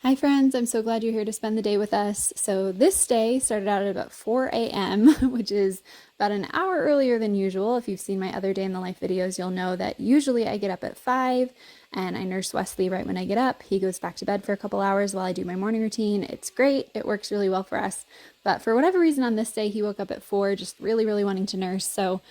Hi friends, I'm so glad you're here to spend the day with us. So this day started out at about 4 a.m., which is about an hour earlier than usual. If you've seen my other day in the life videos, you'll know that usually I get up at 5 and I nurse Wesley right when I get up. He goes back to bed for a couple hours while I do my morning routine. It's great. It works really well for us. But for whatever reason on this day, he woke up at 4, just really wanting to nurse. So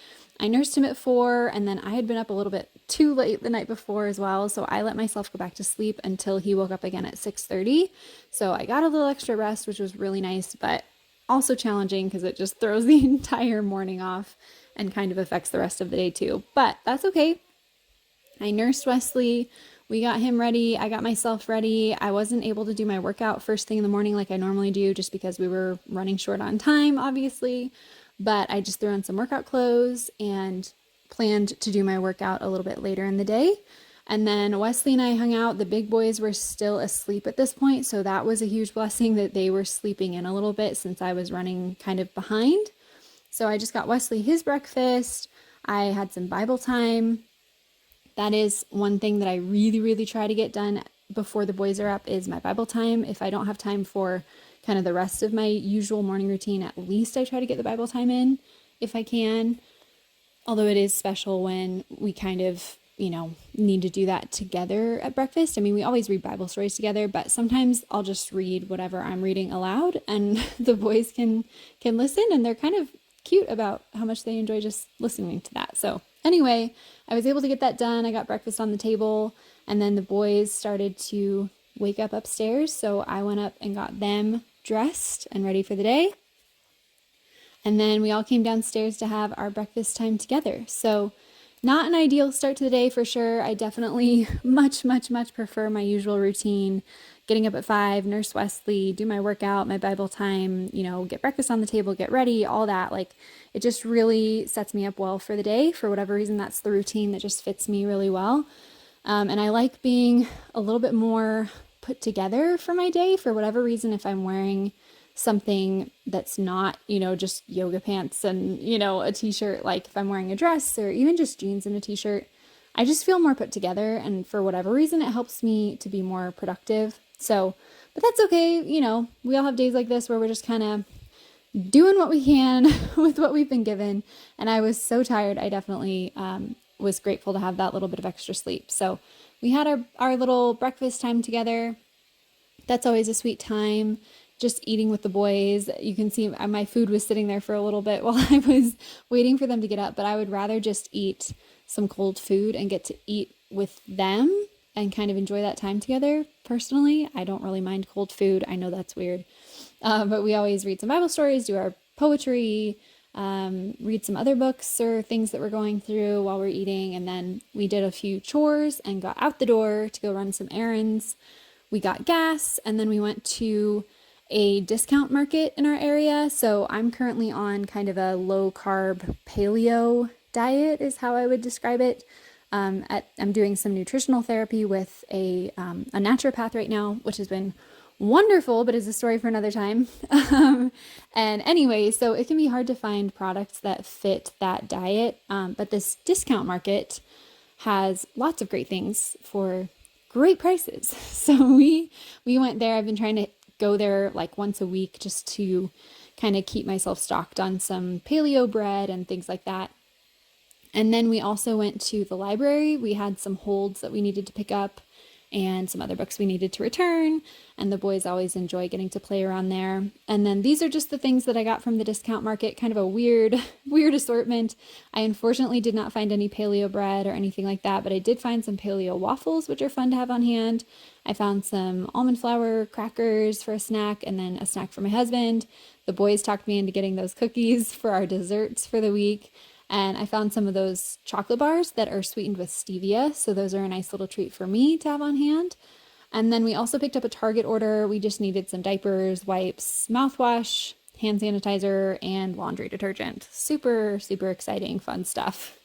I nursed him at 4, and then I had been up a little bit too late the night before as well, so I let myself go back to sleep until he woke up again at 6:30. So I got a little extra rest, which was really nice, but also challenging because it just throws the entire morning off and kind of affects the rest of the day too. But that's okay. I nursed Wesley. We got him ready. I got myself ready. I wasn't able to do my workout first thing in the morning like I normally do just because we were running short on time, obviously. But I just threw on some workout clothes and planned to do my workout a little bit later in the day. And then Wesley and I hung out. The big boys were still asleep at this point, so that was a huge blessing that they were sleeping in a little bit since I was running kind of behind. So I just got Wesley his breakfast. I had some Bible time. That is one thing that I really try to get done before the boys are up is my Bible time. If I don't have time for kind of the rest of my usual morning routine, at least I try to get the Bible time in if I can. Although it is special when we kind of, need to do that together at breakfast. I mean, we always read Bible stories together, but sometimes I'll just read whatever I'm reading aloud and the boys can listen, and they're kind of cute about how much they enjoy just listening to that. So anyway, I was able to get that done. I got breakfast on the table, and then the boys started to wake up upstairs. So I went up and got them dressed and ready for the day. And then we all came downstairs to have our breakfast time together. So not an ideal start to the day for sure. I definitely much prefer my usual routine. Getting up at 5, nurse Wesley, do my workout, my Bible time, get breakfast on the table, get ready, all that. Like, it just really sets me up well for the day. For whatever reason, that's the routine that just fits me really well. And I like being a little bit more put together for my day. For whatever reason, if I'm wearing something that's not, just yoga pants and, a t-shirt, like if I'm wearing a dress or even just jeans and a t-shirt, I just feel more put together. And for whatever reason, it helps me to be more productive. So, but that's okay. We all have days like this where we're just kind of doing what we can with what we've been given. And I was so tired. I definitely was grateful to have that little bit of extra sleep. So we had our little breakfast time together. That's always a sweet time. Just eating with the boys. You can see my food was sitting there for a little bit while I was waiting for them to get up, but I would rather just eat some cold food and get to eat with them and kind of enjoy that time together. Personally, I don't really mind cold food. I know that's weird. But we always read some Bible stories, do our poetry, read some other books or things that we're going through while we're eating. And then we did a few chores and got out the door to go run some errands. We got gas, and then we went to a discount market in our area. So I'm currently on kind of a low carb paleo diet is how I would describe it. I'm doing some nutritional therapy with a naturopath right now, which has been wonderful, but is a story for another time. And anyway, so it can be hard to find products that fit that diet. But this discount market has lots of great things for great prices. So we went there. I've been trying to go there like once a week just to kind of keep myself stocked on some paleo bread and things like that. And then we also went to the library. We had some holds that we needed to pick up and some other books we needed to return. And the boys always enjoy getting to play around there. And then these are just the things that I got from the discount market, kind of a weird assortment. I unfortunately did not find any paleo bread or anything like that, but I did find some paleo waffles, which are fun to have on hand. I found some almond flour crackers for a snack and then a snack for my husband. The boys talked me into getting those cookies for our desserts for the week. And I found some of those chocolate bars that are sweetened with stevia. So those are a nice little treat for me to have on hand. And then we also picked up a Target order. We just needed some diapers, wipes, mouthwash, hand sanitizer, and laundry detergent. Super exciting, fun stuff.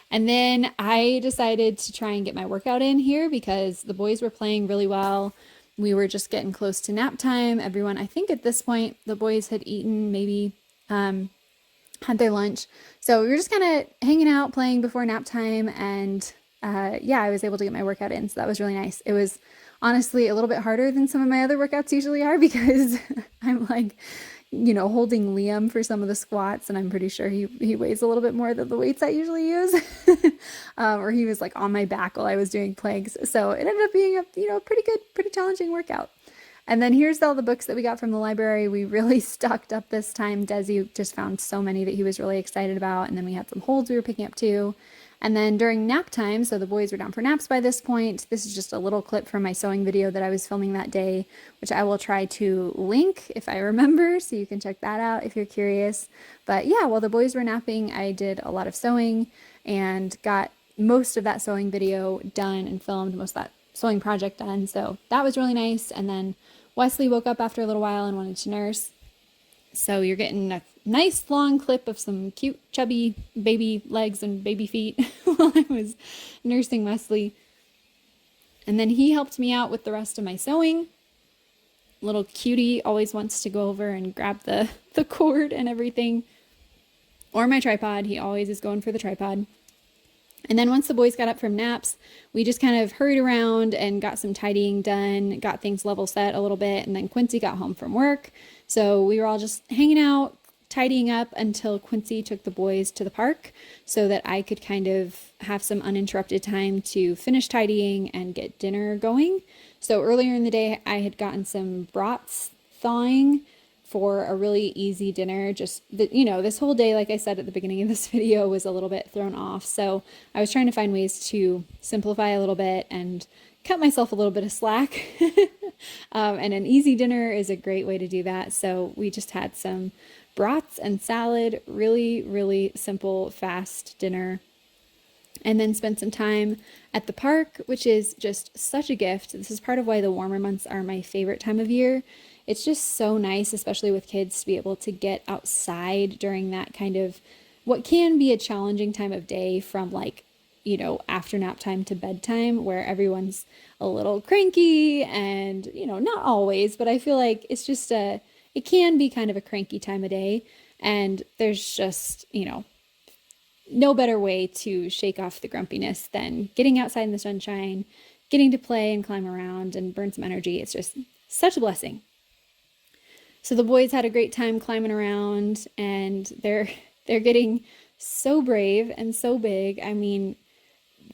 And then I decided to try and get my workout in here because the boys were playing really well. We were just getting close to nap time. Everyone, I think at this point, the boys had eaten, maybe had their lunch. So we were just kind of hanging out, playing before nap time. And I was able to get my workout in. So that was really nice. It was honestly a little bit harder than some of my other workouts usually are because I'm like, holding Liam for some of the squats, and I'm pretty sure he weighs a little bit more than the weights I usually use. Or he was like on my back while I was doing planks. So it ended up being a pretty good, pretty challenging workout. And then here's all the books that we got from the library. We really stocked up this time. Desi just found so many that he was really excited about. And then we had some holds we were picking up too. And then during nap time, so the boys were down for naps by this point. This is just a little clip from my sewing video that I was filming that day, which I will try to link if I remember, so you can check that out if you're curious. But yeah, while the boys were napping, I did a lot of sewing and got most of that sewing video done and filmed most of that sewing project done. So that was really nice. And then Wesley woke up after a little while and wanted to nurse. So you're getting a nice long clip of some cute chubby baby legs and baby feet while I was nursing Wesley. And then he helped me out with the rest of my sewing. Little cutie always wants to go over and grab the cord and everything. Or my tripod. He always is going for the tripod. And then once the boys got up from naps, we just kind of hurried around and got some tidying done, got things level set a little bit, and then Quincy got home from work. So we were all just hanging out, tidying up until Quincy took the boys to the park so that I could kind of have some uninterrupted time to finish tidying and get dinner going. So earlier in the day, I had gotten some brats thawing for a really easy dinner. Just this whole day, like I said at the beginning of this video, was a little bit thrown off. So I was trying to find ways to simplify a little bit and cut myself a little bit of slack. And an easy dinner is a great way to do that. So we just had some brats and salad, really, really simple, fast dinner. And then spent some time at the park, which is just such a gift. This is part of why the warmer months are my favorite time of year. It's just so nice, especially with kids, to be able to get outside during that kind of what can be a challenging time of day from after nap time to bedtime, where everyone's a little cranky and, not always, but I feel like it's just it can be kind of a cranky time of day. And there's just, no better way to shake off the grumpiness than getting outside in the sunshine, getting to play and climb around and burn some energy. It's just such a blessing. So the boys had a great time climbing around, and they're getting so brave and so big. I mean,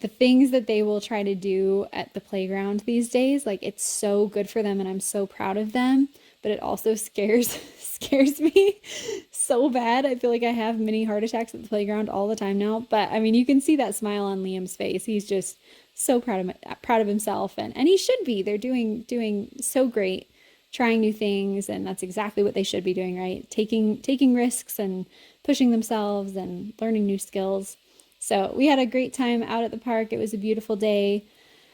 the things that they will try to do at the playground these days, it's so good for them, and I'm so proud of them. But it also scares me so bad. I feel like I have mini heart attacks at the playground all the time now. But I mean, you can see that smile on Liam's face. He's just so proud of himself, and he should be. They're doing so great, trying new things, and that's exactly what they should be doing, right? Taking risks and pushing themselves and learning new skills. So we had a great time out at the park. It was a beautiful day.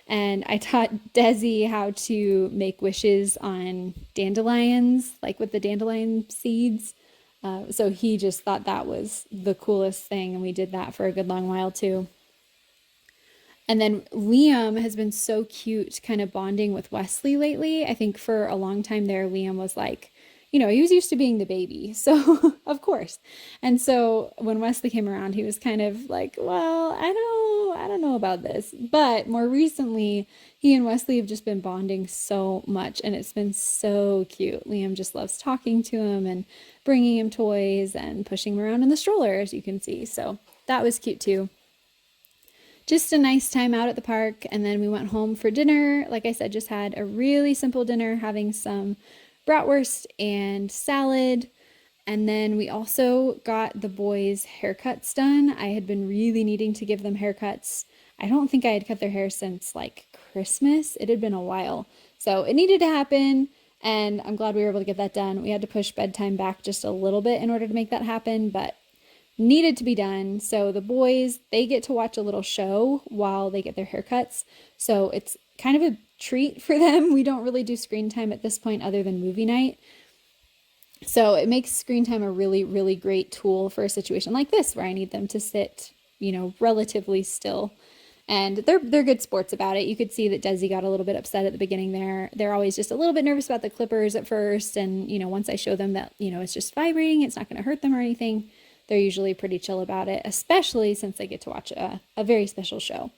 And I taught Desi how to make wishes on dandelions, with the dandelion seeds. So he just thought that was the coolest thing. And we did that for a good long while too. And then Liam has been so cute kind of bonding with Wesley lately. I think for a long time there, Liam was he was used to being the baby. So of course. And so when Wesley came around, he was kind of well, I don't know about this. But more recently, he and Wesley have just been bonding so much, and it's been so cute. Liam just loves talking to him and bringing him toys and pushing him around in the stroller, as you can see. So that was cute too. Just a nice time out at the park, and then we went home for dinner. Like I said, just had a really simple dinner, having some bratwurst and salad. And then we also got the boys' haircuts done. I had been really needing to give them haircuts. I don't think I had cut their hair since Christmas. It had been a while. So it needed to happen, and I'm glad we were able to get that done. We had to push bedtime back just a little bit in order to make that happen, but needed to be done. So the boys, they get to watch a little show while they get their haircuts. So it's kind of a treat for them. We don't really do screen time at this point other than movie night. So it makes screen time a really, really great tool for a situation like this where I need them to sit, relatively still. And they're good sports about it. You could see that Desi got a little bit upset at the beginning there. They're always just a little bit nervous about the clippers at first. And, once I show them that, it's just vibrating, it's not going to hurt them or anything, they're usually pretty chill about it, especially since they get to watch a very special show.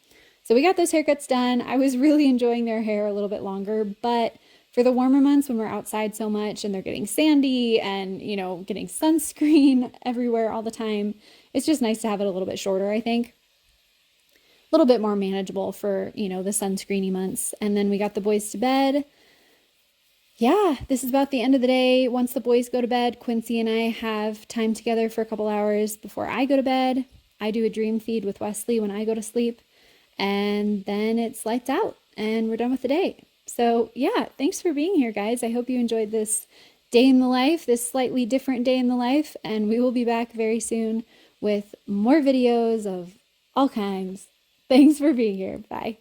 So we got those haircuts done. I was really enjoying their hair a little bit longer, but for the warmer months when we're outside so much and they're getting sandy and, you know, getting sunscreen everywhere all the time, it's just nice to have it a little bit shorter, I think. A little bit more manageable for, you know, the sunscreeny months. And then we got the boys to bed. Yeah, this is about the end of the day. Once the boys go to bed, Quincy and I have time together for a couple hours before I go to bed. I do a dream feed with Wesley when I go to sleep, and then it's lights out and we're done with the day. So yeah, thanks for being here, guys. I hope you enjoyed this day in the life, this slightly different day in the life, and we will be back very soon with more videos of all kinds. Thanks for being here. Bye.